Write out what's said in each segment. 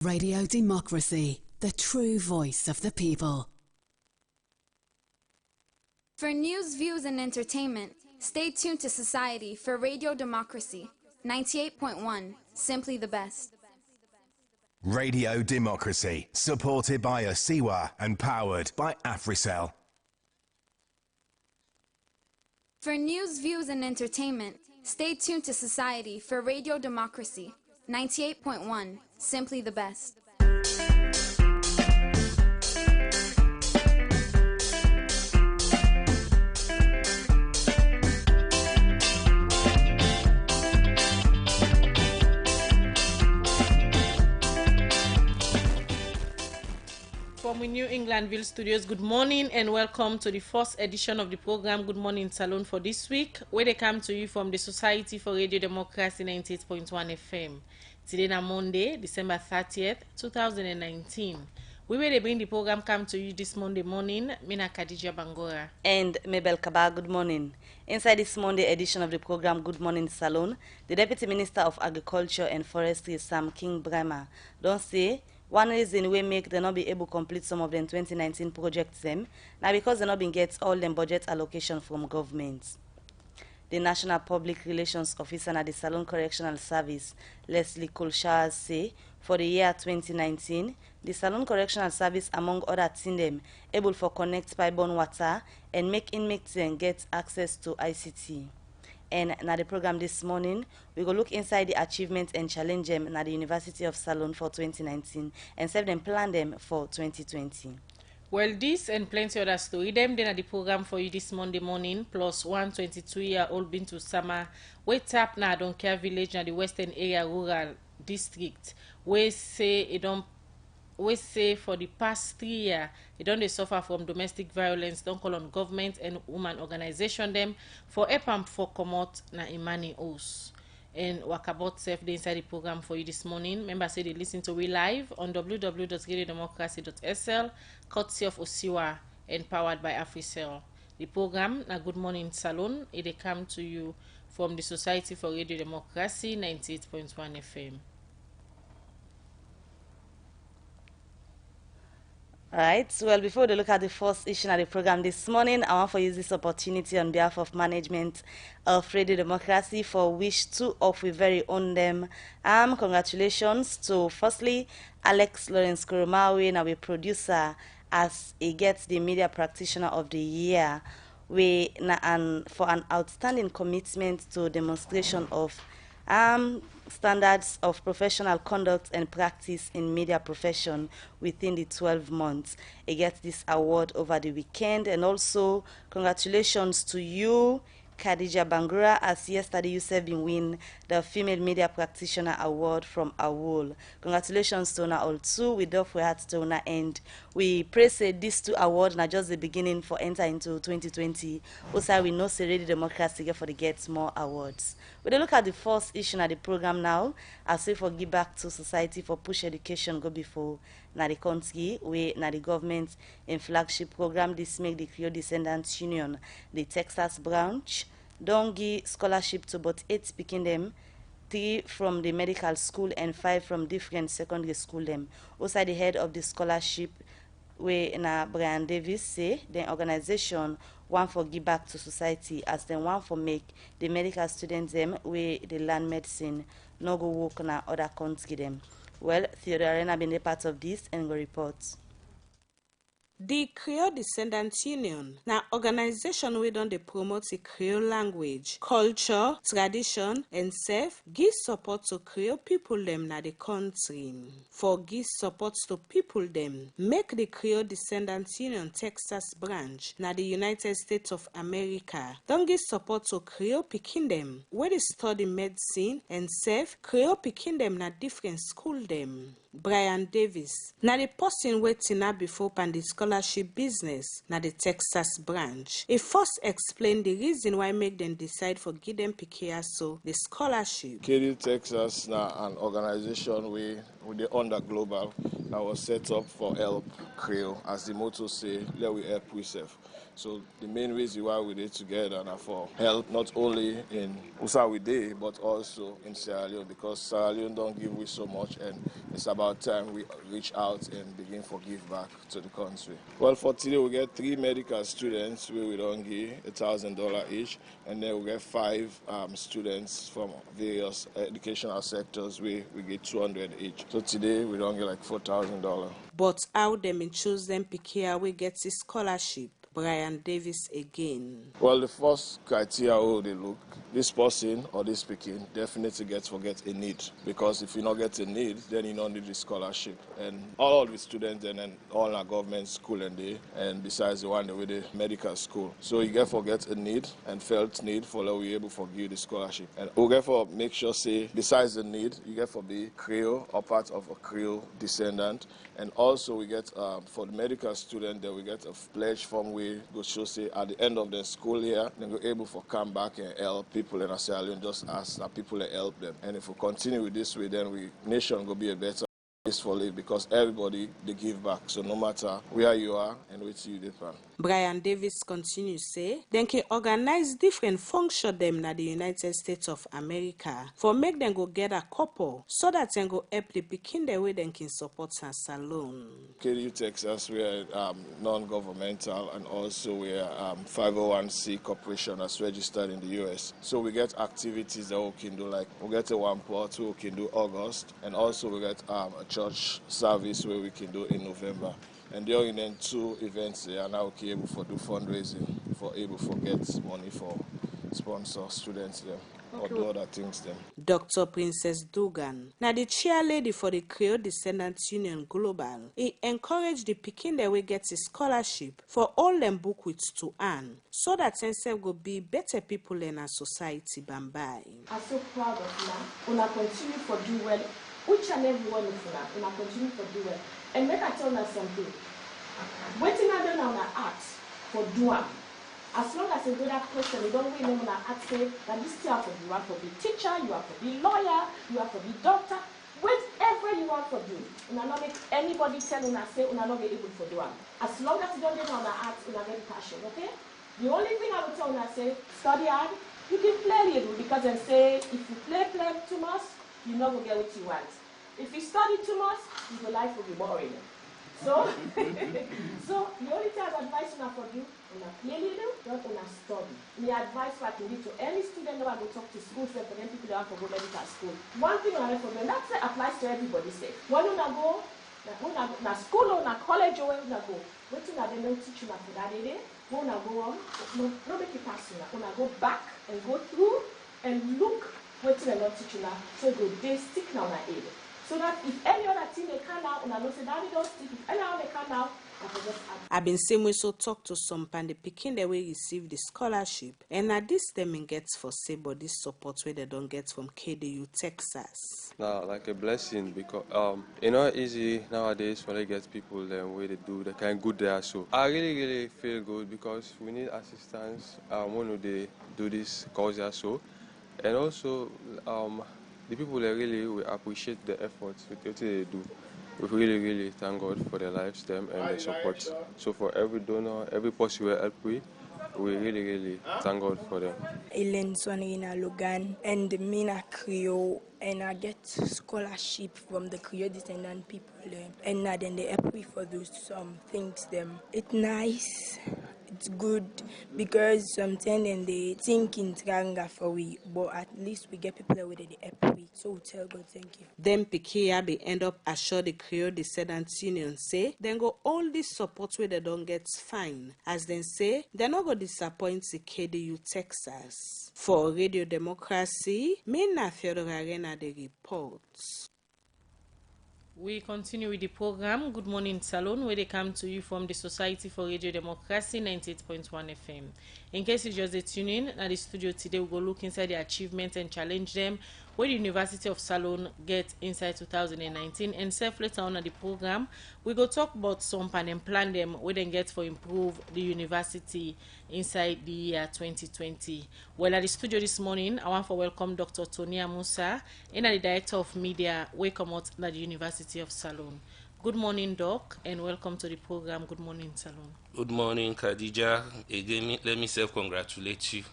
Radio Democracy, the true voice of the people. For news, views, and entertainment, stay tuned to Society for Radio Democracy, 98.1, simply the best. Radio Democracy, supported by INSAI and powered by AfriCell. For news, views, and entertainment, stay tuned to Society for Radio Democracy, 98.1, simply the best. From New Englandville Studios, good morning and welcome to the first edition of the program Good Morning Salon for this week, where they come to you from the Society for Radio Democracy 98.1 FM. Today na Monday, December 30th, 2019. We will bring the program come to you this Monday morning. Mina Khadija Bangora. And Mabel Kaba, good morning. Inside this Monday edition of the program Good Morning Salon, the Deputy Minister of Agriculture and Forestry, Sam King Brahma, don't say one reason we make them not be able to complete some of them 2019 projects them, now because they not been get all them budget allocation from government. The National Public Relations Officer at the Salon Correctional Service, Leslie Kulshaz, say for the year 2019, the Salon Correctional Service, among other things, them able for connect pipe-borne water and make inmates then get access to ICT. And now the program this morning, we go look inside the achievements and challenge them at the University of Salon for 2019 and serve them plan them for 2020. Well, this and plenty other story them then at the program for you this Monday morning, plus 122-year-old Bintu Sama, we tap na Donkia village na the western area rural district. We say for the past 3 years, they don't suffer from domestic violence. Don't call on government and women organization them for EPAM for commot na imani os. And Wakabot self the inside the program for you this morning. Members say they listen to we live on www.radiodemocracy.sl, courtesy of Osiwa and powered by AfriCell. The program na Good Morning Salon, it come to you from the Society for Radio Democracy 98.1 FM. Alright, well, before we look at the first issue of the program this morning, I want to use this opportunity on behalf of management of Radio Democracy for wish two of we very own them. Congratulations to firstly Alex Lawrence Kurumawi, our producer, as he gets the Media Practitioner of the Year for an outstanding commitment to demonstration of standards of professional conduct and practice in media profession within the 12 months. He gets this award over the weekend, and also congratulations to you, Khadija Bangura, as yesterday you have been win the Female Media Practitioner Award from AWOL. Congratulations to Una all two. We do for heart to Una, and we pray say these two awards are just the beginning for enter into 2020. Also, we know say Radio Democracy for the get more awards. We look at the first issue of the program now, as we for give back to society for push education go before na the country, we na the government in flagship program this make the Creole Descendants Union, the Texas branch, don't give scholarship to about 8 speaking them, 3 from the medical school and 5 from different secondary school them. Also the head of the scholarship, we na Brian Davis say the organization one for give back to society as then one for make the medical students them we they learn medicine no go work na other country them. Well, Theodore Arena been a part of this and go report. The Creole Descendants Union, na organization wey don dey promote the Creole language, culture, tradition, and self, give support to Creole people them na the country. For give support to people them, make the Creole Descendants Union Texas branch na the United States of America. Don give support to Creole pikin them, where they study medicine and self, Creole pikin them na different school them. Brian Davis, na the person waiting up before pan the scholarship business, na the Texas branch. He first explained the reason why make them decide for give them Picasso the scholarship. KD Texas na an organization with the under global. that was set up for help Creole, as the motto say, let we help we serve. So the main reason why we did together now for help not only in Usa we did, but also in Sierra Leone, because Sierra Leone don't give we so much, and it's about time we reach out and begin to give back to the country. Well, for today we get 3 medical students where we don't give $1,000 each, and then we get 5 students from various educational sectors where we get 200 each. So today we don't get like $4,000. But how them choose them Pikia we get his scholarship? Brian Davis again. Well, the first criteria how they look, this person or this speaking definitely forget a need, because if you not get a need, then you don't need the scholarship. And all of the students and all our government school and besides the one with the medical school. So you forget a need and felt need for we able to give the scholarship. And we for make sure say besides the need, you for be Creole or part of a Creole descendant. And also we get for the medical student that we get a pledge form we go show say at the end of the school year, then go able to come back and help people in Sierra Leone, just ask that people help them. And if we continue with this way, then we nation will be a better place for live, because everybody they give back. So no matter where you are and what you depend. Brian Davis continues say, then can organize different function them na the United States of America for make them go get a couple so that then go help the pikin the way they can support her salon. KDU Texas, we are non-governmental, and also we are 501c corporation that's registered in the U.S. So we get activities that we can do, like we get a one port we can do August, and also we get a church service where we can do in November. And during then 2 events they are now able to do fundraising for able to get money for sponsor students them or do other things them. Dr. Princess Dugan, now the chair lady for the Creole Descendants Union Global, he encouraged the pikin that we get a scholarship for all them book with to earn, so that sense will be better people in our society bambai. I'm so proud of you. Una continue for do well. Each and every one of you, una continue for do well. And make I tell you something. Waiting I don't know ask for do am. As long as you do that question, you don't really know ask say that this thing you have to be teacher, you have to be lawyer, you have to be doctor. Whatever you want to do, una not make anybody tell una say una not be able to do am. As long as you don't know ask, una get passion, okay? The only thing I will tell una say, study hard. You can play little, because then say if you play too much, you not gonna get what you want. If you study too much, your life will be boring. So, the only thing I advise you for you, when I play little, don't when I study. The advice I can give to any student that I go talk to school, for them people that want to go medical school. One thing I for them, that applies to everybody. Say, when you go, na school or na college or where you go, what you they don't teach you for that day. When I go on, no make it pass you. When I go back and go through and look what they not teach you now, so go they stick now na aid. So that if any other thing they can now, and I don't say that they don't stick. If any other they can now, I can just add. I've been saying we so talk to some and the pikin they will receive the scholarship, and now this them gets for say, but this support where they don't get from KDU Texas. Now, like a blessing, because it's not easy nowadays when they get people the way they do, they can good there. So I really feel good, because we need assistance when they do this cause so, and also the people that really we appreciate the efforts with what they do. We really thank God for their lives, them, and their support. So for every donor, every person we help with, we really thank God for them. Ellen Sonrina Logan and Mina Creole, and I get scholarship from the Creole descendant people, and then they help me for those things them. It's nice. It's good, because sometimes they think in Tranga for we, but at least we get people with the help we. So we tell God thank you. Then Pikia be end up assure the Creole Descendants Union say, then go all this support where they don't get fine. As they say, they're not going to disappoint the KDU Texas. For Radio Democracy, Mina Fiorarena the reports. We continue with the program Good Morning Salon, where they come to you from the Society for Radio Democracy 98.1 FM. In case you just tune in at the studio today, we'll go look inside the achievements and challenge them where the University of Salon get inside 2019. And self later on at the program, we go talk about some and plan them where they get for improve the university inside the year 2020. Well, at the studio this morning, I want to welcome Dr. Tonia Musa, and the Director of Media, we come out at the University of Salon. Good morning, Doc, and welcome to the program. Good morning, Salon. Good morning, Khadija. Again, let me self-congratulate you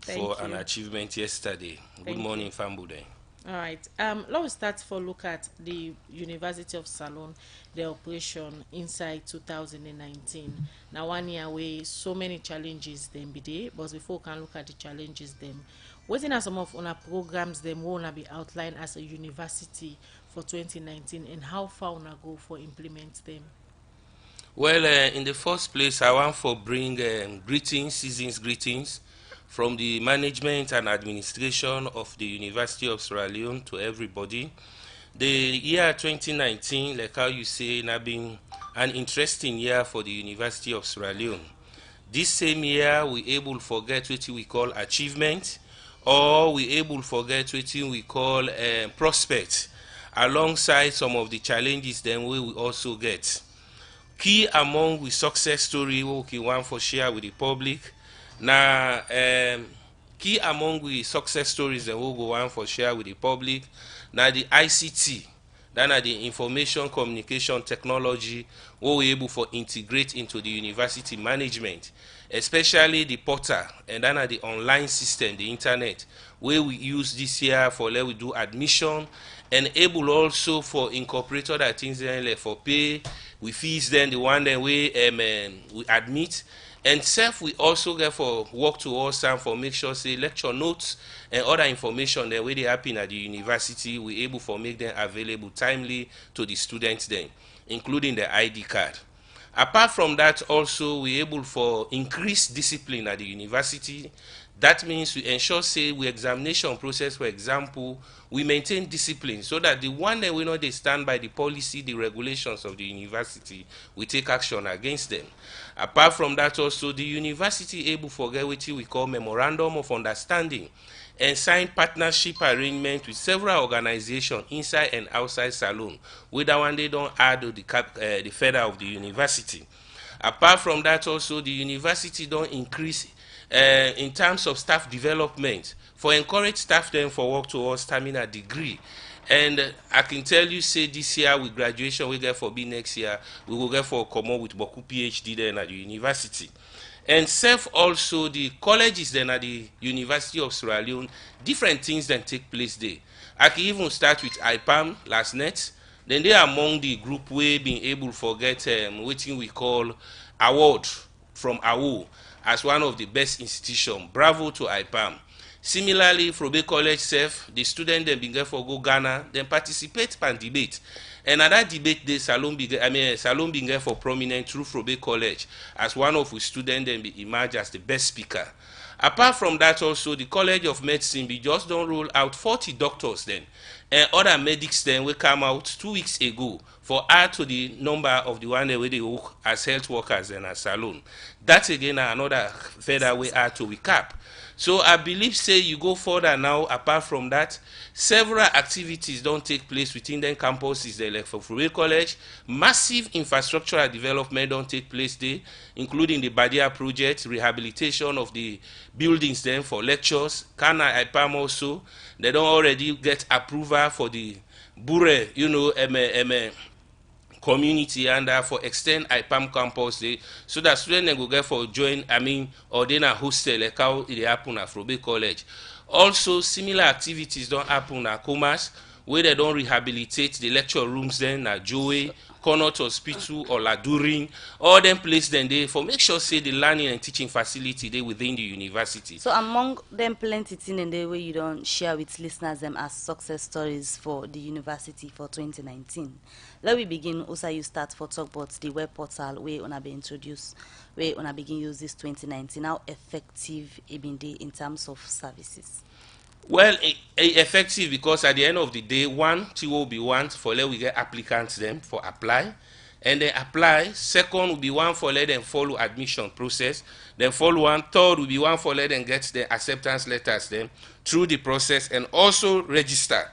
for an achievement yesterday. Good morning, Fambude. All right. Let's start for look at the University of Salon, the operation inside 2019. Now 1 year away, so many challenges them be there. But before we can look at the challenges them, what are some of our programs them wanna be outlined as a university for 2019, and how far wanna go for implement them? Well, in the first place, I want to bring greetings, season's greetings from the management and administration of the University of Sierra Leone to everybody. The year 2019, like how you say, has been an interesting year for the University of Sierra Leone. This same year, we able forget what we call achievement, or we able forget what we call prospect, alongside some of the challenges then we will also get. Key among the success story we want for share with the public. Now, key among the success stories that we go want for share with the public. Now the ICT, then the information communication technology, what we able for integrate into the university management, especially the portal and then the online system, the internet, where we use this year for let we do admission, and able also for incorporate other things like for pay, we fees then the one that we admit, and self we also get for work towards some for make sure say lecture notes and other information that way they happen at the university, we able for make them available timely to the students then, including the ID card. Apart from that, also we able for increased discipline at the university. That means we ensure say we examination process, for example, we maintain discipline so that the one that we know they stand by the policy, the regulations of the university, we take action against them. Apart from that, also the university able for get what we call memorandum of understanding and sign partnership arrangement with several organizations inside and outside Salon, whether one they don't add to the feather of the university. Apart from that, also the university don't increase in terms of staff development for encourage staff then for work towards terminal degree. And I can tell you, say this year with graduation we get for be next year, we will get for come up with Boku PhD then at the university. And self also the colleges then at the University of Sierra Leone, different things then take place there. I can even start with IPAM last night. Then they are among the group we being able to get what we call award from AWO as one of the best institutions. Bravo to IPAM. Similarly, Frobe College self, the student then begin for go Ghana, then participate and debate. And at that debate, the Salon began for prominent through Frobe College as one of the students then be emerged as the best speaker. Apart from that, also the College of Medicine we just don't roll out 40 doctors then, and other medics then will come out 2 weeks ago for add to the number of the one where they work as health workers and as Salon. That's again another further way add to recap. So I believe say you go further now. Apart from that, several activities don't take place within the campuses there, like for Frobe College. Massive infrastructural development don't take place there, including the Badia project, rehabilitation of the buildings then for lectures. Kana IPAM also, they don't already get approval for the Bure, community and for extend IPAM campus day, so that students go get for join, or then a hostel like how it happen at Frobe College. Also, similar activities don't happen at Comas, where they don't rehabilitate the lecture rooms then at Joey, Connaught Hospital or Laduring, all them place then they for make sure say the learning and teaching facility they within the university. So among them plenty things in the way you don't share with listeners them as success stories for the university for 2019. Let we begin. Also, you start for talk about the web portal where una be introduced, where una begin use this 2019. How effective it been day in terms of services? Well, effective because at the end of the day, one thing will be one for let we get applicants them for apply, and then apply. Second will be one for let them follow admission process. Then follow one. Third will be one for let them get the acceptance letters them through the process and also register.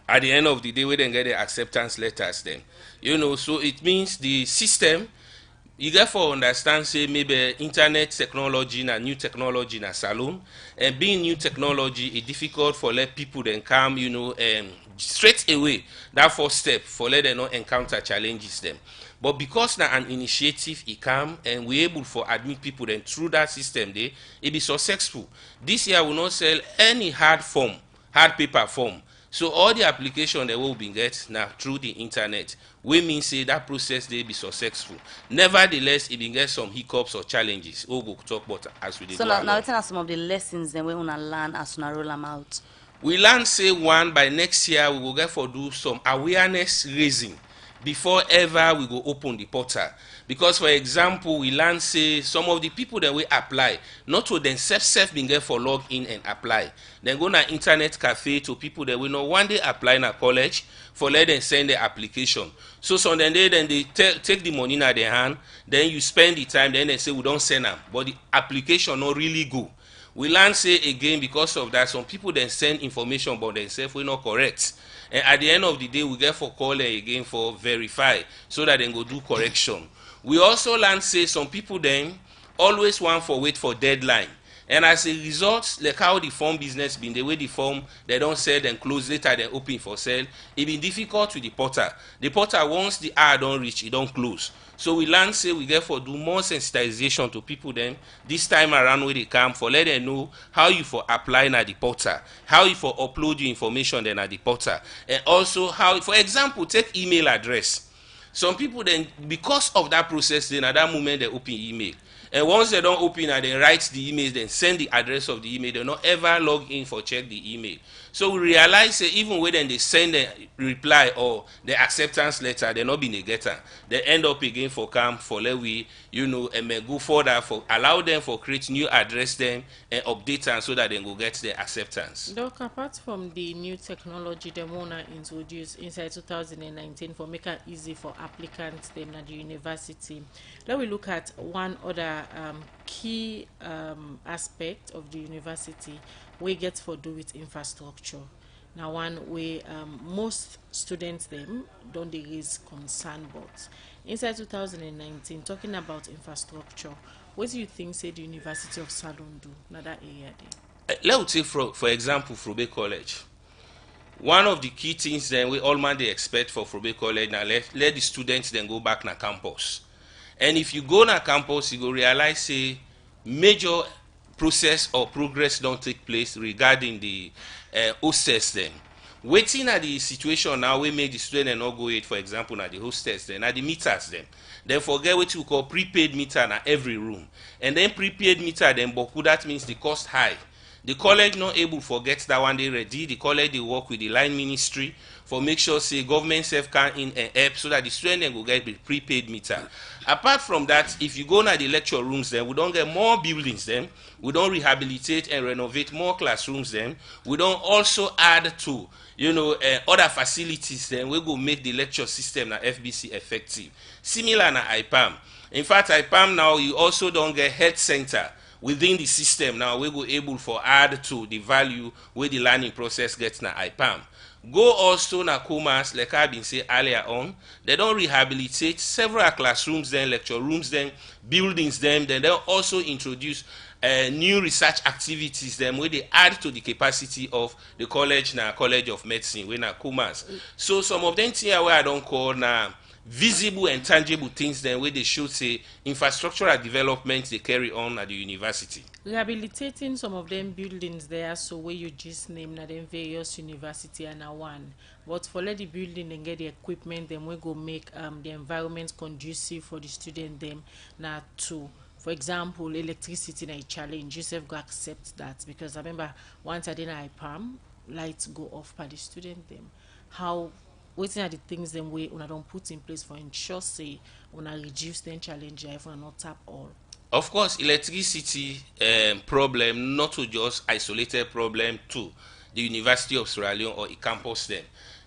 At the end of the day, we then get the acceptance letters then. So it means the system, you get for understand say maybe internet technology and new technology in a Salon, and being new technology it's difficult for let people then come straight away that first step for let them not encounter challenges them. But because now an initiative it come and we able for admit people then through that system they it be successful. This year will not sell any hard paper form. So all the application that will be get now through the internet, we mean say that process they be successful. Nevertheless, it will get some hiccups or challenges. We will talk about as we did. So now tell us some of the lessons then we wanna learn as we roll them out. We learn say one by next year we will get for do some awareness raising before ever we go open the portal. Because for example, we learn say some of the people that we apply, not to themselves been get for log in and apply. Then go na internet cafe to people that we know one day apply in a college for let them send the application. So some then they take the money in their hand, then you spend the time, then they say we don't send them. But the application not really good. We learn say again because of that some people then send information about themselves we not correct, and at the end of the day we get for call again for verify so that they go do correction. We also learn say some people then always want for wait for deadline, and as a result like how the form business been the way the form they don't sell then close later then open for sale, it been difficult with the portal. The portal once the hour don't reach it don't close. So we learn say we get for do more sensitization to people then this time around where they come for let them know how you for apply at the portal, how you for upload your information then at the portal, and also how for example take email address. Some people then because of that process then at that moment they open email. And once they don't open and they write the email, then send the address of the email, they not ever log in for check the email. So we realize that even when they send the reply or the acceptance letter, they not be negated. They end up again for come for let we, and may go further for allow them for create new address them and update them so that they go get the acceptance. Doc, apart from the new technology they wanna introduce inside 2019 for make it easy for applicants them at the university, let we look at one other key aspect of the university we get for do with infrastructure. Now one way most students them don't they raise concern but inside 2019 talking about infrastructure, what do you think say the University of Salon do now that area there? Let's take for example Frobe College. One of the key things then we all man they expect for Frobe College now let the students then go back na campus. And if you go na campus, you go realize say major process or progress don't take place regarding the hostels then. Waiting at the situation now we make the student not go it, for example, at the hostels then, at the meters then. Then forget what you call prepaid meter na every room. And then prepaid meter then, but that means the cost high. The college not able to forget that one day ready. The college they work with the line ministry for make sure say government self can in and help so that the student will get the prepaid meter. Apart from that, if you go na the lecture rooms then we don't get more buildings then, we don't rehabilitate and renovate more classrooms then, we don't also add to other facilities then we go make the lecture system na FBC effective. Similar na IPAM. In fact, IPAM now you also don't get health center within the system now we go able for add to the value where the learning process gets na IPAM. Go also na commerce like I been say earlier on, they don't rehabilitate several classrooms then, lecture rooms then, buildings then they also introduce new research activities then where they add to the capacity of the college na College of Medicine where na commerce. So some of them here where I don't call na visible and tangible things then where they should say infrastructural development they carry on at the university. Rehabilitating some of them buildings there, so where you just name na them various university and na one. But for let the building and get the equipment, then we go make the environment conducive for the student them na two. For example, electricity na a challenge. You have to accept that because I remember once I did IPAM, lights go off by the student them. How waiting at the things them way una don't put in place for ensure say una reduce the challenge if una not tap all. Of course, electricity problem not to just isolated problem to the University of Sierra Leone or a campus then.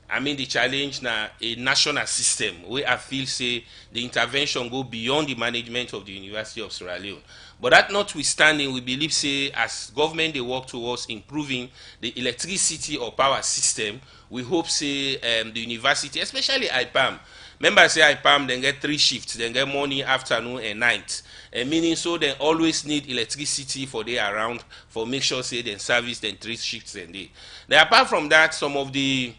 I mean the challenge na a national system where I feel say the intervention go beyond the management of the University of Sierra Leone. But that notwithstanding, we believe say as government they work towards improving the electricity or power system, we hope say the university, especially IPAM. Remember say IPAM then get 3 shifts, then get morning, afternoon and night. Meaning so they always need electricity for day around for make sure say they service then 3 shifts a day. Then apart from that, some of the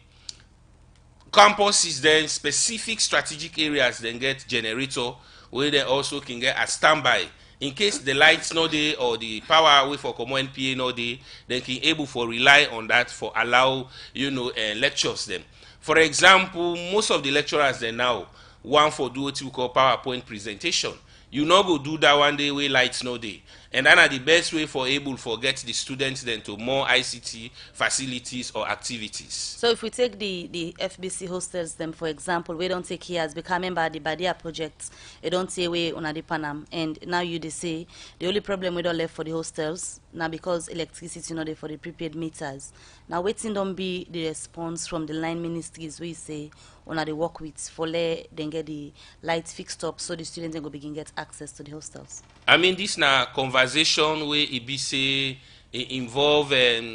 campuses then specific strategic areas then get generator where they also can get a standby in case the lights no day or the power away for common NPA no day, then can able for rely on that for allow lectures them. For example, most of the lecturers then now one for do what you call PowerPoint presentation. You no go do that one day where lights no day. And that are the best way for able for get the students then to more ICT facilities or activities. So if we take the FBC hostels them for example, we don't take here as becoming by the Badia projects, they don't say we on the Panam, and now you they say the only problem we don't left for the hostels now because electricity not there for the prepaid meters. Now waiting don't be the response from the line ministries we say on the work with for let then get the lights fixed up so the students then go begin get access to the hostels. I mean, this na conversation where it be say it involve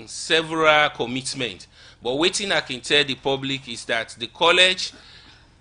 several commitments. But waiting I can tell the public is that the college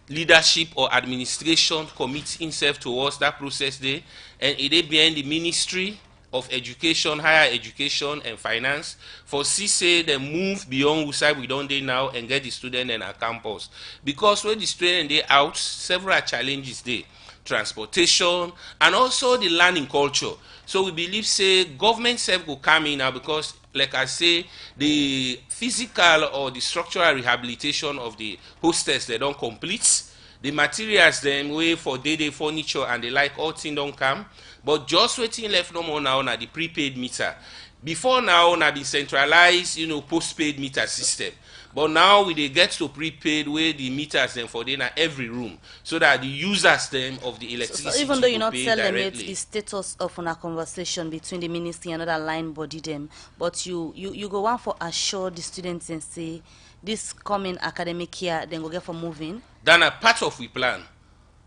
leadership or administration commits himself towards that process there, and it is behind the Ministry of Education, Higher Education and Finance for say they move beyond Usai we don't dey now and get the student in our campus. Because when the student they out, several challenges there. Transportation and also the learning culture. So we believe say government self will come in now because like I say the physical or the structural rehabilitation of the hostels they don't complete. The materials then way for day furniture and the like all things don't come. But just waiting left no more now na the prepaid meter. Before now na the centralized postpaid meter system. But now we they get to prepaid where the meters them for them every room so that the users them of the electricity so even though you not tell them directly. it's the status of a conversation between the ministry and another line body them, but you go on for assure the students and say this coming academic year then go get for moving. Then a part of we plan.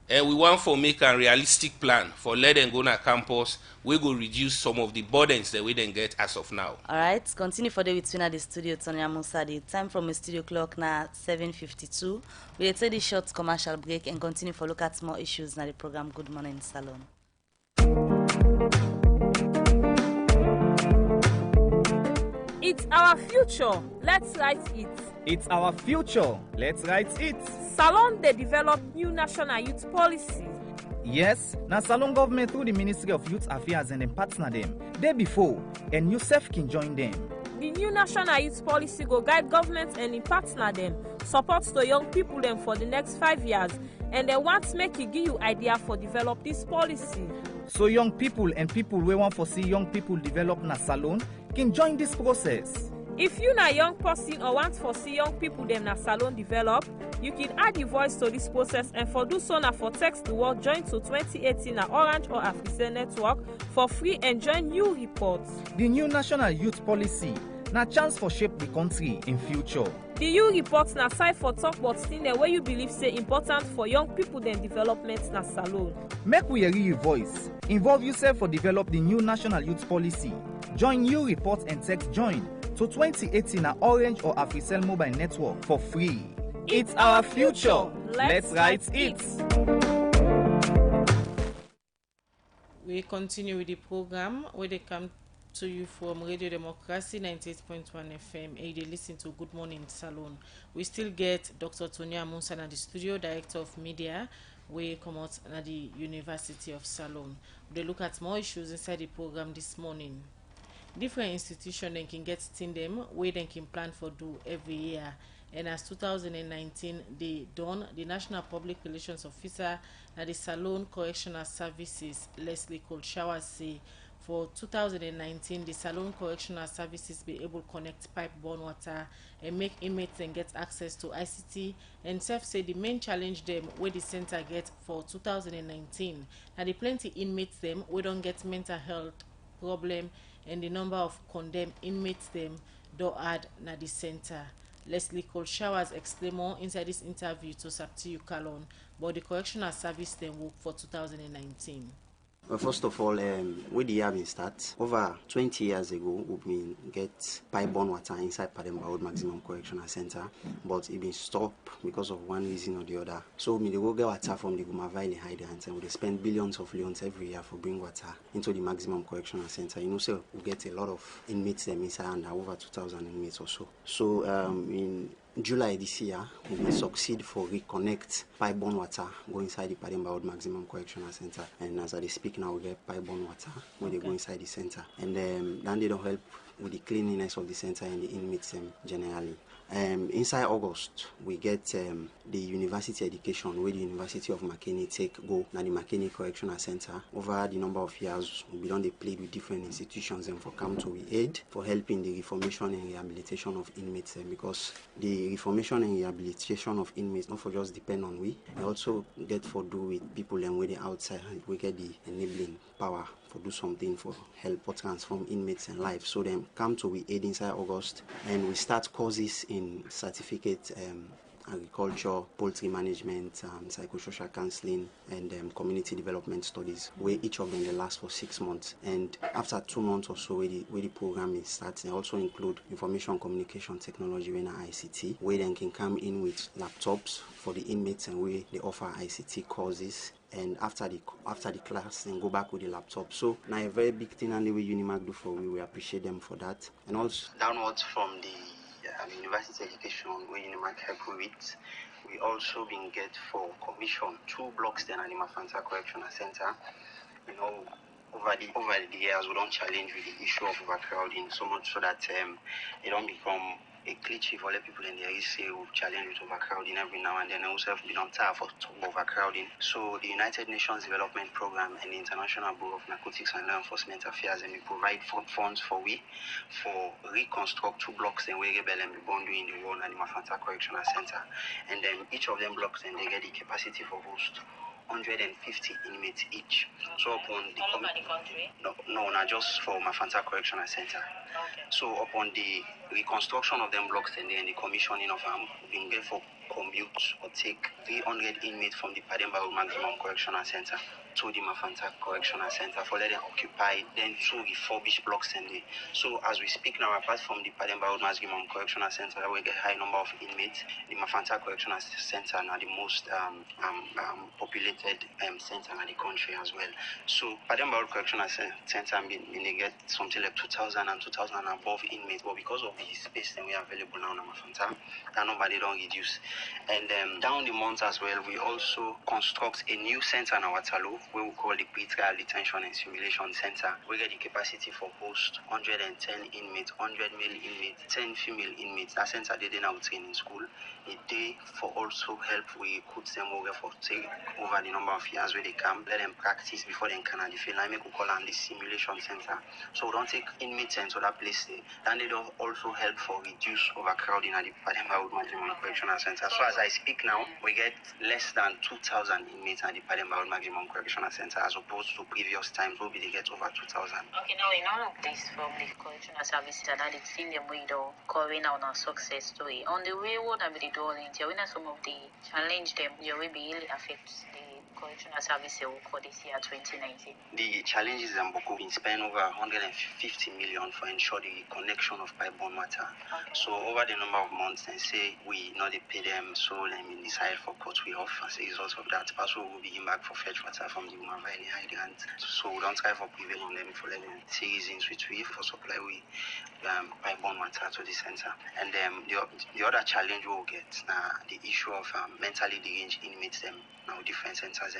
And we want for make a realistic plan for let them go na campus. We go reduce some of the burdens that we then get as of now. All right, continue for the between the studio Tonya Musa. The time from the studio clock now 7:52. We'll take the short commercial break and continue for look at more issues na the program Good Morning Salon. It's our future. Let's write it. It's our future. Let's write it. Salon they develop new national youth policy. Yes, now Salon government through the Ministry of Youth Affairs and then partner them. Day before, and yourself can join them. The new national youth policy go guide government and in partner them, support the young people them for the next 5 years, and they want to make it give you idea for develop this policy. So young people and people we want to see young people develop na Salon can join this process. If you na young person or want to see young people them na Salon develop, you can add your voice to this process, and for do so na for text the word join to 2018 na Orange or Africell network for free and join new reports. The new national youth policy na chance for shape the country in future. The new reports na side for talk about things where you believe say important for young people then development na Salon. Make we hear your voice. Involve yourself for develop the new national youth policy. Join new reports and text join to 2018 na Orange or Africell mobile network for free. It's our future. Let's write it. We continue with the program where they come to you from Radio Democracy 98.1 FM. And you listen to Good Morning Salon. We still get Dr. Tonya Musa at the studio, Director of Media. We come out at the University of Salon. They look at more issues inside the program this morning. Different institutions they can get in them where they can plan for do every year. And as 2019 they done, the National Public Relations Officer at the Salon Correctional Services, Leslie Colshawa, say for 2019 the Salon Correctional Services be able to connect pipe-borne water and make inmates and get access to ICT. And self say the main challenge them where the center get for 2019 now the plenty inmates them we don't get mental health problem, and the number of condemned inmates them do add na the center. Leslie Colshowers explain more inside this interview to Saptiyu Kalon, but the correctional service then work for 2019. Well, first of all, when the year been start, over 20 years ago, we been get pipe-borne water inside Pademba Old Maximum Correctional Center, but it been stopped because of one reason or the other. So we go get water from the Guma Valley Hydrants, and we spend billions of loans every year for bring water into the Maximum Correctional Center. You know, so we get a lot of inmates them inside, and over 2,000 inmates or so. So in July this year, we succeed for reconnect pipe-borne water go inside the Pademba Maximum Correctional Center. And as I speak now, we get pipe-borne water when they go inside the center. And then they don't help with the cleanliness of the center and the inmates generally. Inside August, we get the university education where the University of McKinney take go now the McKinney Correctional Center. Over the number of years, we don't they played with different institutions and for come to we aid for helping the reformation and rehabilitation of inmates because the reformation and rehabilitation of inmates not for just depend on we also get for do with people and where they outside we get the enabling power for do something for help or transform inmates and life. So then come to we aid inside August and we start courses in certificate agriculture, poultry management, psychosocial counseling, and community development studies, where each of them they last for 6 months. And after 2 months or so, where the program is starts, they also include information communication technology, when ICT, where they can come in with laptops for the inmates and where they offer ICT courses. And after the class, then go back with the laptop. So now a very big thing, and the way Unimag do for we appreciate them for that. And also downwards from the university education where Unimac help with. We also been get for commission 2 blocks then at the Mafanta Correctional Center. You know, over the years we don't challenge with the issue of overcrowding so much so that it don't become a cliche for other people in the area say we challenge with overcrowding every now and then. Also have been on tired for overcrowding. So the United Nations Development Program and the International Bureau of Narcotics and Law Enforcement Affairs and we provide funds for reconstruct 2 blocks and we rebel and be born doing the world and the Mafanta Correctional Center. And then each of them blocks and they get the capacity for host 150 inmates each. So upon the country? No, not just for Mafanta Correctional Center. Okay. So upon the reconstruction of them blocks and then the commissioning of them, being able for commute or take 300 inmates from the Pademba Maximum Correctional Center to the Mafanta Correctional Center for letting occupy then 2 refurbished blocks and so as we speak now, apart from the Pademba Maximum Correctional Center we get high number of inmates, the Mafanta Correctional Center now the most populated center in the country as well. So Pademba Correctional Center they get something like 2,000 and 2,000 and above inmates, but because of the space that we have available now in Mafanta, that number they don't reduce. And down the months as well, we also construct a new center in Waterloo, where we call the Pretrial Detention and Simulation Center. We get the capacity for host 110 inmates, 100 male inmates, 10 female inmates. That center they now train in school. A day for also help we recruit them over for take over the number of years where they can let them practice before they can the field. I make we call them the simulation center. So we don't take inmates into that place. Then they don't also help for reduce overcrowding at the Pademba Maximum Correctional Center. So as I speak now, we get less than 2,000 inmates at the Pademba Maximum Correctional Center as opposed to previous times where they get over 2,000. Okay, now in all of this from the correctional services that it's seen them with covering on our success story. On the way, what I be doing, some of the challenge them, you will be really affects the correctional service for this year 2019. The challenges in Boko been spent over 150 million for ensure the connection of pipe-borne water. Okay. So over the number of months, they say we not pay them, so they decide for cut we off. As a result of that, also will begin back for fetch water from the Woman Valley Hydrant. So we don't try for prevail on them for letting seasons which we for supply we pipe-borne water to the center. And the other challenge we'll get the issue of mentally deranged inmates them now different centers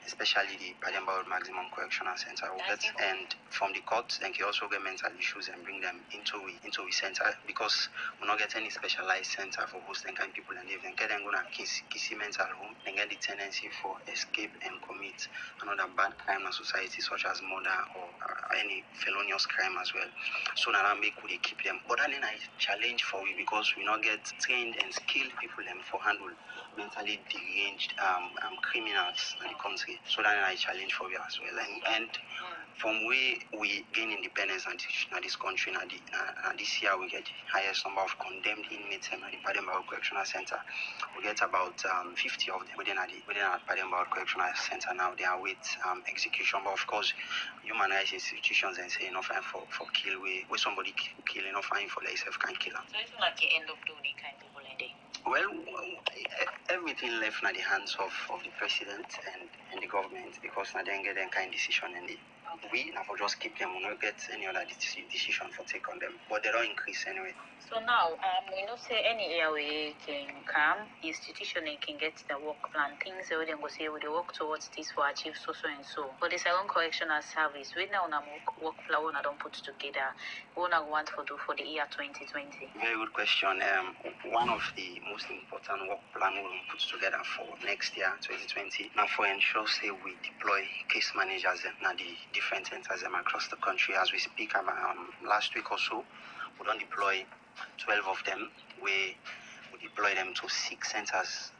especially the Pademba Maximum Correctional Center we'll get, and from the court they can also get mental issues and bring them into we center because we not get any specialized center for hosting kind of people and if they get them gonna kiss mental home they get the tendency for escape and commit another bad crime in society such as murder or any felonious crime as well. So now that make we keep them. But then I challenge for we because we not get trained and skilled people them for handle mentally deranged criminals in the country. So that I challenge for you as well. And from where we gain independence in this country, this year we get the highest number of condemned inmates in the Pademba Correctional Center. We get about 50 of them within our Pademba Correctional Center now. They are with execution, but of course, human rights institutions and say enough for kill where somebody kill enough fine for themselves can kill them. So it's like you end up doing kind of people in there. Well, everything left in the hands of the president and the government, because now they get any kind of decision, and we now for just keep them, we not get any other decision for take on them, but they don't increase anyway. So now, we know say any area can come, institution can get the work plan, things that we then go say we work towards this for achieve so and so. For the second correctional service, we now work plan we don't put together, we now want to do for the year 2020. Very good question. One of the most important work plan we will put together for next year, 2020, now for ensure say we deploy case managers in the different centers across the country. As we speak, last week or so, we don't deploy 12 of them. We deploy them to 6 centers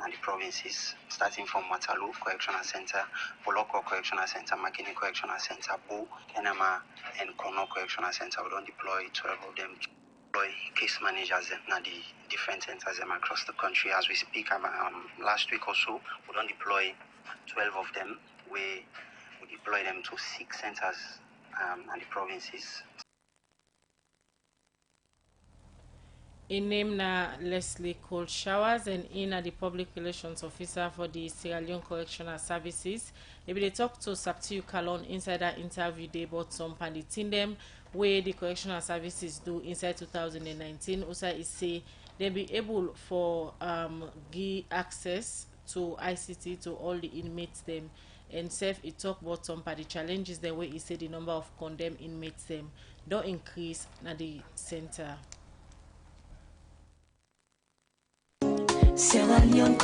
in the provinces, starting from Waterloo Correctional Center, Poloko Correctional Center, Makini Correctional Center, Bo, Kenema, and Kono Correctional Center. We don't deploy 12 of them. Deploy case managers in the different centers across the country. As we speak, last week or so, we don't deploy 12 of them. We deploy them to 6 centers in the provinces. In name na Leslie Cold Showers, and in the public relations officer for the Sierra Leone Correctional Services. Maybe they talk to Saptiu Kalon inside that interview they bought some panditin them where the correctional services do inside 2019. Also is say they be able for give access to ICT to all the inmates them, and self it talk about some the challenges the way he said the number of condemned inmates them don't increase na the center. Salon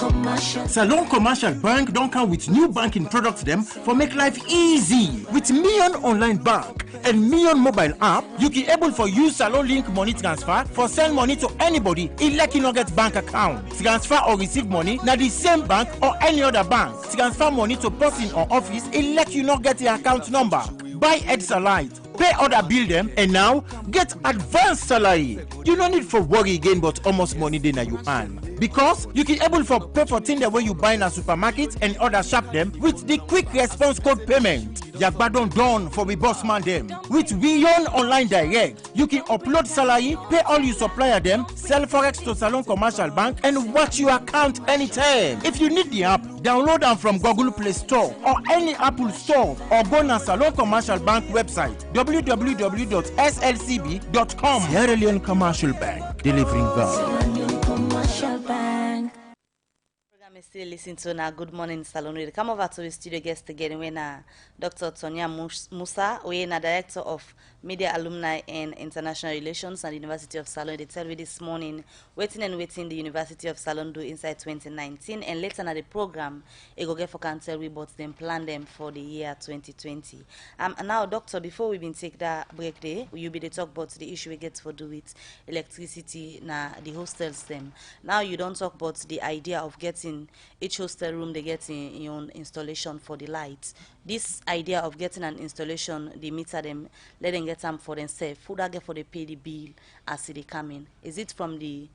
Commercial Bank don't come with new banking products them for make life easy. With Million Online Bank and Million Mobile App, you can able for use Salon Link money transfer for send money to anybody like you not get bank account. Transfer or receive money na the same bank or any other bank. Transfer money to person or office like you not get the account number. Buy Edsalight, pay other bill them, and now get advanced salary. You don't need for worry again, but almost money then you earn. Because you can able for pay for things the way you buy in a supermarket and other shop them with the quick response code payment. Yagbadon done for we boss man them. With Million Online Direct, you can upload salary, pay all your supplier them, sell forex to Salon Commercial Bank, and watch your account anytime. If you need the app, download them from Google Play Store or any Apple Store, or go to Salon Commercial Bank website www.slcb.com. Sierra Leone Commercial Bank, delivering value. Still listen to now Good Morning Salon. We'll come over to the studio guest again when Dr. Tonya Musa, we are director of Media Alumni and International Relations at the University of Salon. They tell me this morning, waiting the University of Salon do inside 2019, and later in the program, it go get for can tell we but them plan them for the year 2020. And now, Doctor, before we been take that break there, you be the talk about the issue we get for do with electricity na the hostels them. Now you don't talk about the idea of getting each hostel room they get in your own installation for the lights. This idea of getting an installation, the meter them, let them get them for themselves. Who that get for the pay the bill as they come in? Is it from the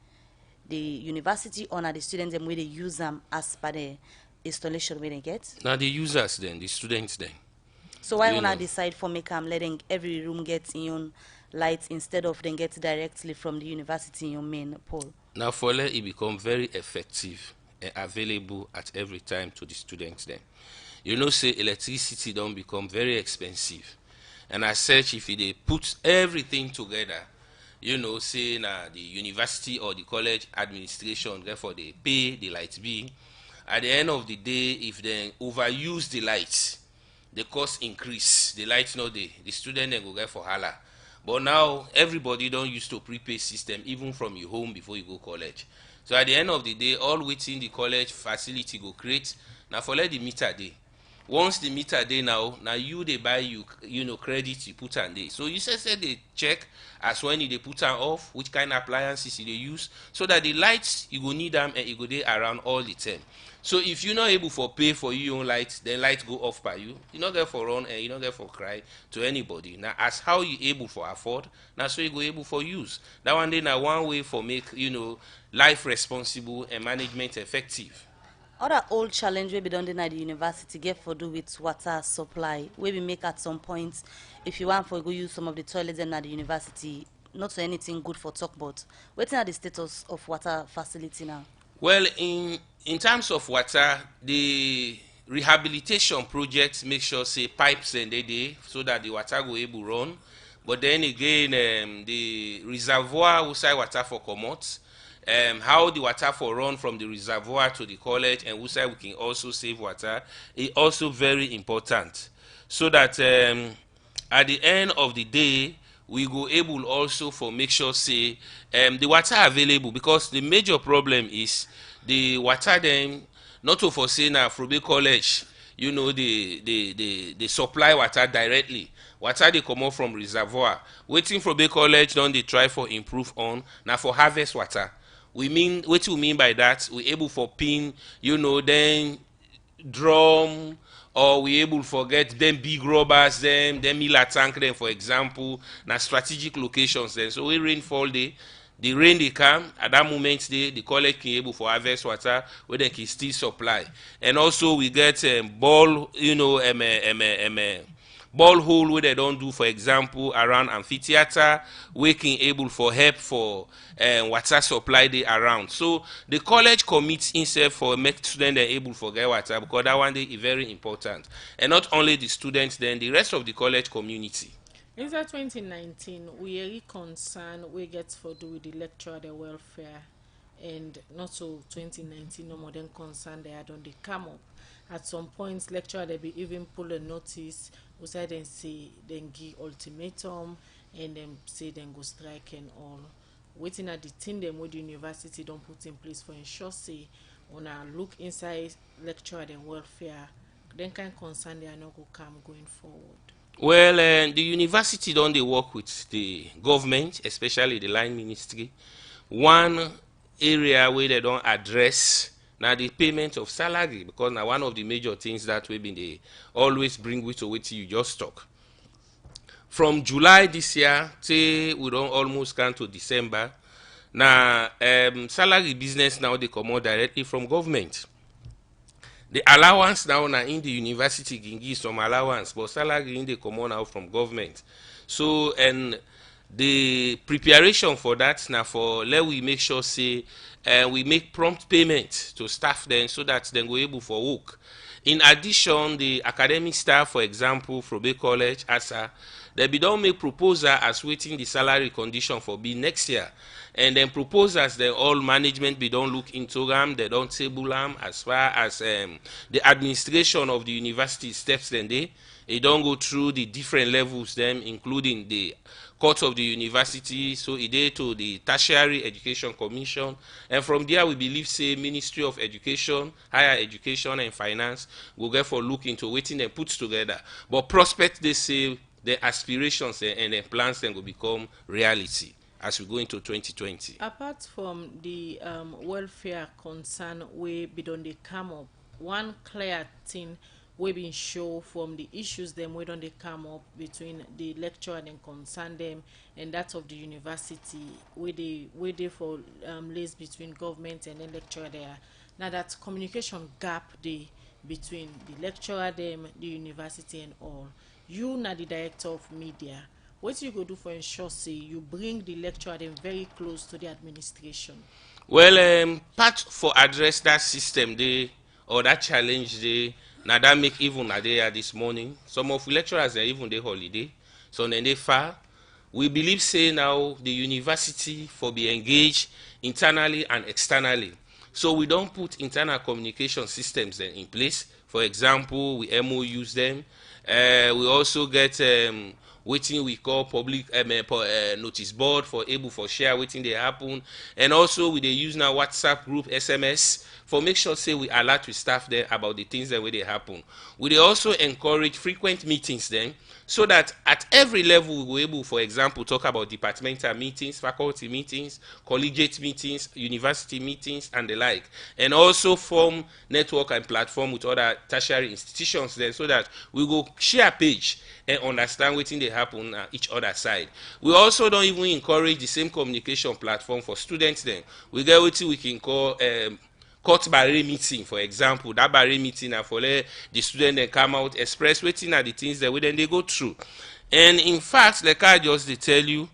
university or the students them where they use them as per the installation where they get? Now the users then, the students then. So why wanna decide for make them letting every room get in your own lights instead of them get directly from the university in your main pole? Now for let it become very effective and available at every time to the students then. You know, say electricity don't become very expensive. And as such, if they put everything together, you know, say the university or the college administration, therefore they pay the light bill. At the end of the day, if they overuse the lights, the cost increase. The lights no day. The student then go get for hala. But now everybody don't use to prepay system even from your home before you go college. So at the end of the day, all within the college facility go create. Now for let the meter day. Once the meter day now you they buy you know credit you put on day. So you say they check as when they put on off which kind of appliances they use so that the lights you go need them and you go there around all the time. So if you're not able for pay for your own lights, then lights go off by you. You not get for run and you not get for cry to anybody. Now as how you able for afford, now so you go able for use. That one day now one way for make life responsible and management effective. Other old challenge we be done in the university get for do with water supply. We make at some point if you want for go use some of the toilets in the university, not anything good for talk, but wetin are the status of water facility now? Well, in terms of water, the rehabilitation project make sure say pipes and they so that the water go able run. But then again, the reservoir outside water for comot, how the water for run from the reservoir to the college and outside we can also save water is also very important. So that at the end of the day, we go able also for make sure say the water available, because the major problem is the water then not to foresee now from the college, you know, the supply water directly. Water they come out from reservoir. Waiting for the college don't they try for improve on now for harvest water. We mean what we mean by that, we able for pin, you know, then drum, or we able forget them big rubbers them miller tank them, for example, na strategic locations then. So when rainfall day, the rain they come at that moment, the college can able for harvest water where they can still supply. And also we get ball, you know, ball hole where they don't do, for example, around amphitheater, we can able for help for water supply they around. So the college commits itself for make students able for get water, because that one day is very important. And not only the students, then the rest of the college community. Inside 2019, we are concerned we get for do with the lecturer the welfare, and not so 2019 no more than concerned they had on the come up. At some points, lecturer they be even pull a notice, we say then say then give ultimatum, and then say then go strike and all. Waiting at the thing them with the university don't put in place for ensure say when I look inside lecturer and welfare, then can concern they are not go come going forward. Well, the university don't they work with the government, especially the line ministry. One area where they don't address now the payment of salary, because now one of the major things that we been they always bring with to what you just talk. From July this year till we don't almost come to December. Now salary business now they come out directly from government. The allowance now in the university can give some allowance, but salary in the come out now from government. So and the preparation for that now for let we make sure say we make prompt payment to staff then, so that then go able for work. In addition, the academic staff, for example, from Bay College, ASA, they be don't make proposal as waiting the salary condition for be next year. And then proposals, the all management be don't look into them, they don't table them as far as the administration of the university steps then they don't go through the different levels them, including the court of the university, so it to the tertiary education commission, and from there we believe say Ministry of Education, Higher Education and Finance will get for look into waiting and put together. But prospect they say the aspirations and the plans then will become reality as we go into 2020. Apart from the welfare concern we be done they come up, one clear thing we been show from the issues them we don't they come up between the lecturer and concern them and that of the university where they for lays between government and the lecturer there. Now that communication gap they between the lecturer them, the university and all. You now the director of media, what you go do for ensure say you bring the lecturer them very close to the administration? Well, part for address that system they or that challenge they now that make even a day this morning. Some of the lecturers are even the holiday, so then they far. We believe say now the university for be engaged internally and externally. So we don't put internal communication systems then in place. For example, we MOUs them. We also get waiting we call public notice board for able for share waiting they happen, and also we they use now WhatsApp group, SMS for make sure say we alert to staff there about the things that way they happen. We they also encourage frequent meetings then, so that at every level we will able, for example, talk about departmental meetings, faculty meetings, collegiate meetings, university meetings, and the like, and also form network and platform with other tertiary institutions then, so that we go share page and understand what they happen at each other side. We also don't even encourage the same communication platform for students then. We get what we can call court barrier meeting, for example. That barrier meeting and for let the student then come out, express waiting at the things that we then they go through. And in fact, like I just they tell you,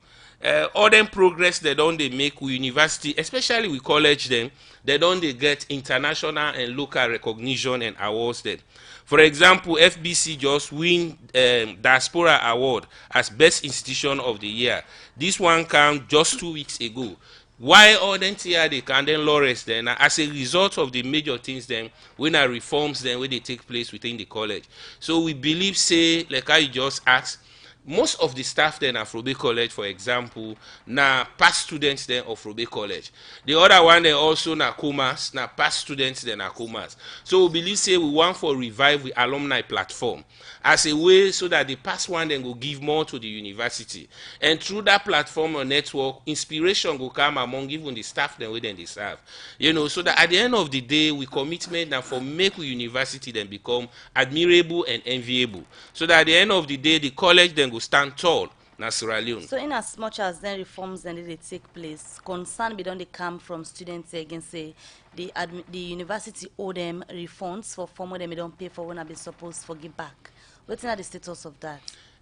all them progress they don't they make with university, especially with college them, they don't they get international and local recognition and awards them. For example, FBC just win Diaspora Award as Best Institution of the Year. This one came just 2 weeks ago. Why all them here they can then laurels then as a result of the major things then when are reforms then when they take place within the college. So we believe, say, like I just asked, most of the staff then at Frobe College, for example, na past students then of Frobe College. The other one then also na commerce, na past students then na commerce. So we believe, say, we want for revive the alumni platform as a way so that the past one then will give more to the university. And through that platform or network, inspiration will come among even the staff then we then they serve. You know, so that at the end of the day, we commitment now for make the university then become admirable and enviable. So that at the end of the day, the college then will stand tall. Sierra Leone. So in as much as then reforms then they take place, concern be done they come from students against say the university owe them refunds for form where they don't pay for when I be supposed to give back. What's the status of that?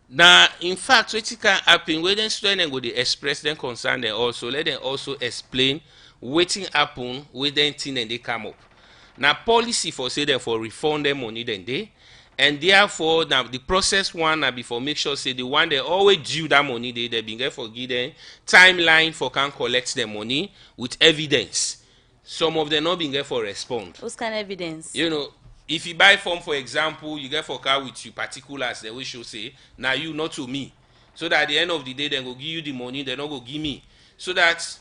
Now, in fact, what can happen when the students go they express their concern, then also let them also explain what happen with them thing and they come up. Now, policy for say them for refund them money then they. And therefore, now the process one now before make sure say the one they always due that money they been get for give them timeline for can collect the money with evidence. Some of them not being get for respond. What's kind of evidence? You know, if you buy form for example, you get for car with your particulars, they will show say now you not to me. So that at the end of the day, they go give you the money, they not go give me. So that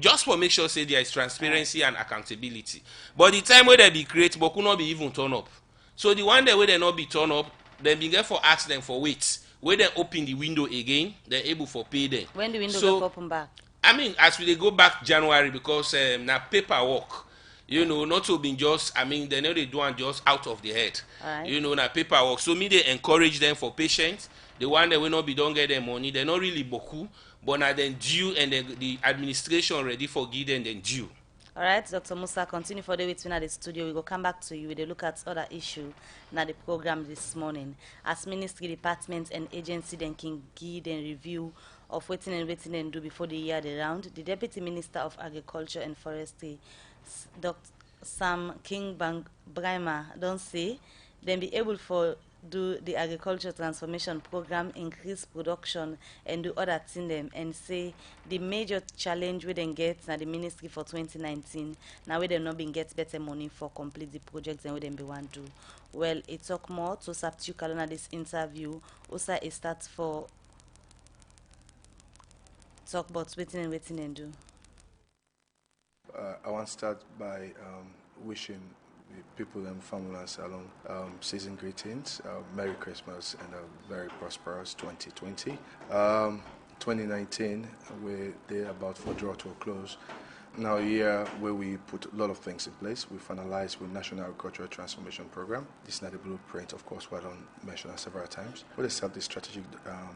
just for make sure say there is transparency and accountability. But the time where they be create, but could not be even turn up. So the one day where they not be turn up, they be get for ask them for wait. Where they open the window again, they're able for pay them. When the window so, get open back? I mean, as we go back January because now paperwork, you know, not to be just, I mean, they know they do and just out of the head. Right. You know, now paperwork. So me they encourage them for patience. The one that will not be don't get their money, they're not really boku, but now then due and the administration ready for give them then due. All right, Dr. Musa, continue for the waiting at the studio. We will come back to you with a look at other issue in the program this morning. As ministry departments and agency then can give and review of waiting and do before the year round, the Deputy Minister of Agriculture and Forestry, Dr. Sam King Brahma, don't say, then be able for do the agriculture transformation program, increase production and do other things them, and say the major challenge we then get now the ministry for 2019 now we then not been get better money for complete the projects and we then be want to. Well, it talk more to substitute calendar this interview. Also it starts for talk about waiting and do. I want to start by wishing the people and families along season greetings, Merry Christmas and a very prosperous 2020. 2019, they're about to draw to a close. Now, a year where we put a lot of things in place. We finalized with National Agricultural Transformation Program. This is not a blueprint, of course, what I don't mention it several times, but it's the strategic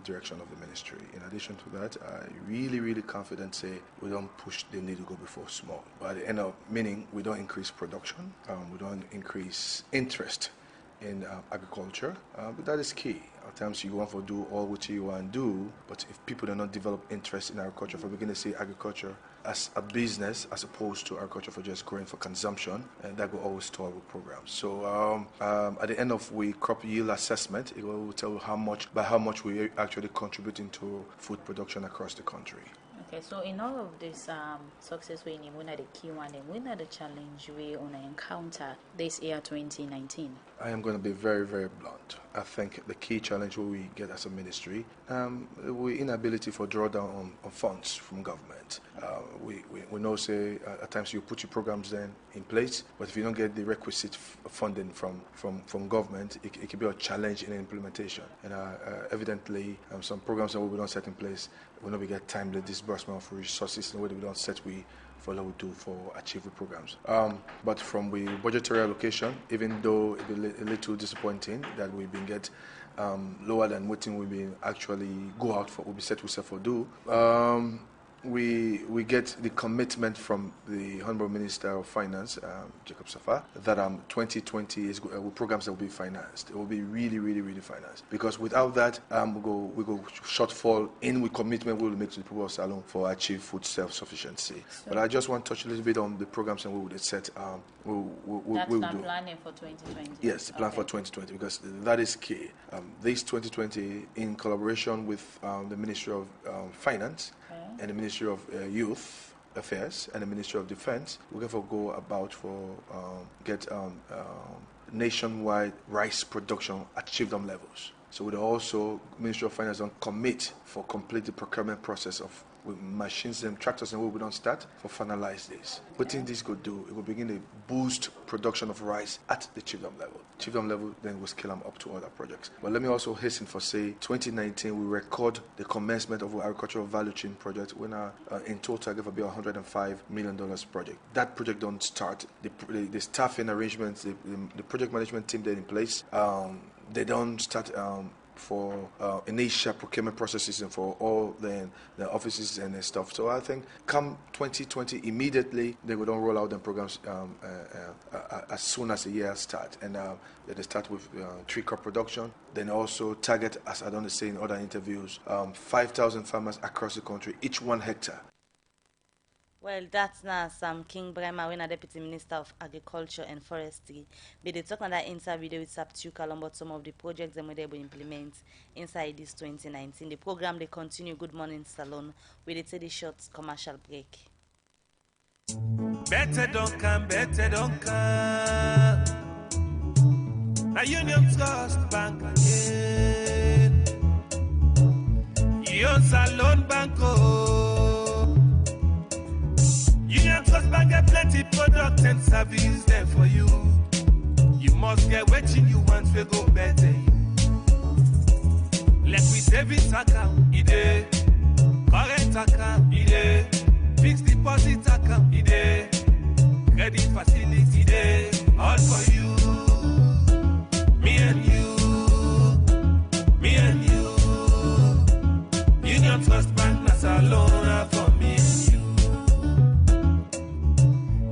direction of the ministry. In addition to that, I really confident say we don't push the needle go before small. But at the end of meaning, we don't increase production, we don't increase interest in agriculture, but that is key. At times you want to do all what you want to do, but if people do not develop interest in agriculture, if we begin to see agriculture as a business as opposed to agriculture for just growing for consumption, and that will always stall with programs. So at the end of we crop yield assessment, it will tell you how much we actually contributing to food production across the country. Okay, so in all of this success we need, when are the key one and when are the challenge we want to encounter this year 2019? I am going to be very blunt. I think the key challenge we get as a ministry, we inability for drawdown on funds from government. We know say at times you put your programs then in place, but if you don't get the requisite funding from government, it can be a challenge in implementation. And evidently, some programs that we don't set in place, we know we get timely disbursement of resources in the way that we don't set for what we do for achievable programs. But from the budgetary allocation, even though it's a little disappointing that we've been get lower than what we've been actually go out for, we'll be set for do. we get the commitment from the Honorable Minister of Finance, Jacob Safa, that 2020 is programs that will be financed. It will be really financed, because without that, we go shortfall in with commitment we will make to the people of Salon for achieve food self-sufficiency. But I just want to touch a little bit on the programs and we will set. That's the planning for 2020. Yes, the plan for 2020, because that is key. This 2020, in collaboration with the Ministry of Finance and the Ministry of Youth Affairs and the Ministry of Defense, we therefore go about for get nationwide rice production at chiefdom levels. So we'd also, Ministry of Finance don't commit for complete the procurement process of with machines and tractors and we don't start for finalize this. What thing this could do, it will begin to boost production of rice at the chiefdom level. Chiefdom level then will scale them up to other projects. But let me also hasten for say 2019 we record the commencement of our agricultural value chain project when in total give about $105 million project. That project don't start. The staffing arrangements, the project management team that in place, they don't start for initial procurement processes and for all the offices and stuff. So I think come 2020, immediately they will don't roll out the programs as soon as the year start. And they start with tree crop production. Then also target, as I don't say in other interviews, 5,000 farmers across the country, each 1 hectare. Well, that's now Sam King Brema, when a Deputy Minister of Agriculture and Forestry. But they talk on that INSAI video with Saptuka about some of the projects that they will implement inside this 2019. The program they continue Good Morning Salon with a 30 short commercial break. Better don't come. Now Union Trust Bank again. Union Salon Banco. Union Trust Bank get plenty product and service there for you. You must get what you want to go better. Let me savings account, ide. Current account, ide. Fixed deposit account, ide. Credit facility, ide. All for you. Me and you. Union Trust Bank, that's a loan for me and you.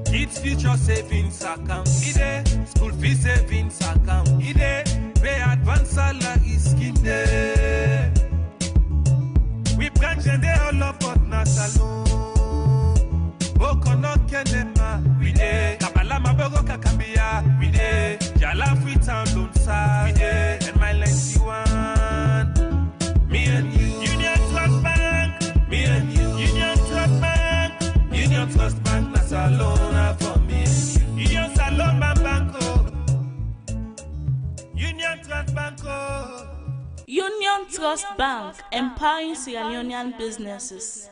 Kids future savings account, ide. School fee savings account, ide. Pay advance salary scheme, ide. We branch and they all up but not alone. Boko no kenema, we ide. Kabala mabogo kakambia, we ide. Jala free town loan sa, we ide. And my 91, me and you. Union Trust Bank, me and you. Union Trust Bank, Union Trust Bank, that's a loan for me and you. Union Salon Banco, Union Trust Banco. Union Trust Bank, empowering Sierra Leonean businesses.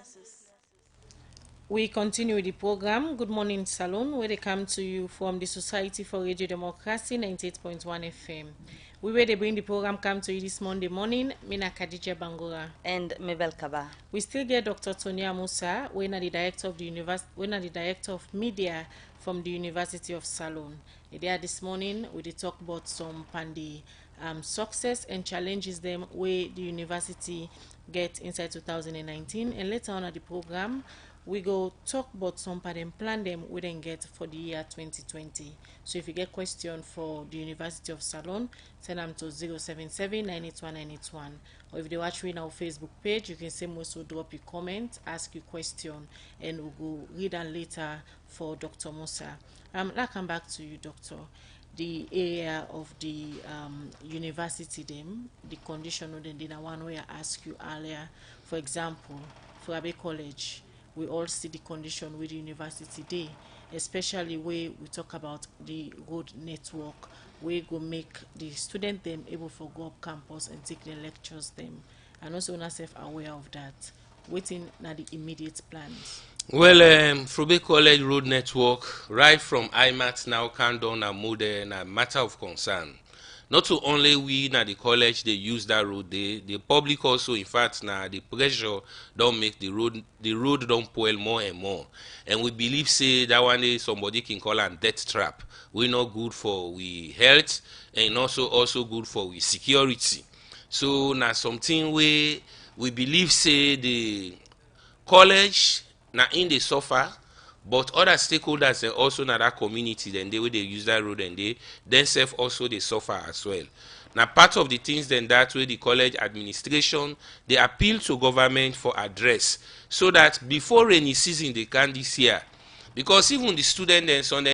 We continue with the program Good Morning Salon, where they come to you from the Society for Radio Democracy 98.1 FM. We where they bring the program come to you this Monday morning. Mina Khadija Bangura and Mabel Kaba. We still get Dr. Tonia Musa, when the director of the the director of media from the University of Salon. There this morning we talk about some pandi success and challenges them where the university get inside 2019, and later on at the program we go talk about some part and plan them we then get for the year 2020. So if you get question for the University of Salon, send them to 077-981-981. Or if they watch me on our Facebook page, you can same also drop your comment, ask your question, and we'll go read them later for Dr. Musa. I'll come back to you, Doctor. The area of the university them, the condition of the one way I asked you earlier. For example, for Abbey College, we all see the condition with the university day, especially where we talk about the road network, where go make the student them able to go up campus and take the lectures them, and also not self aware of that. Waiting na the immediate plans. Well, Frobe College road network, right from IMAT now can down a modern a matter of concern. Not to only we na the college they use that road, the public also in fact na the pressure don't make the road don't spoil more and more. And we believe say that one day somebody can call a death trap. We not good for we health and also good for we security. So na something we believe say the college na in dey suffer, but other stakeholders dem also na that community dem dey wey dey use that road dem dey themselves also dey suffer as well. Na part of the things dem that wey the college administration dey appeal to government for address, so that before rainy season dey come this year, because even the student dem some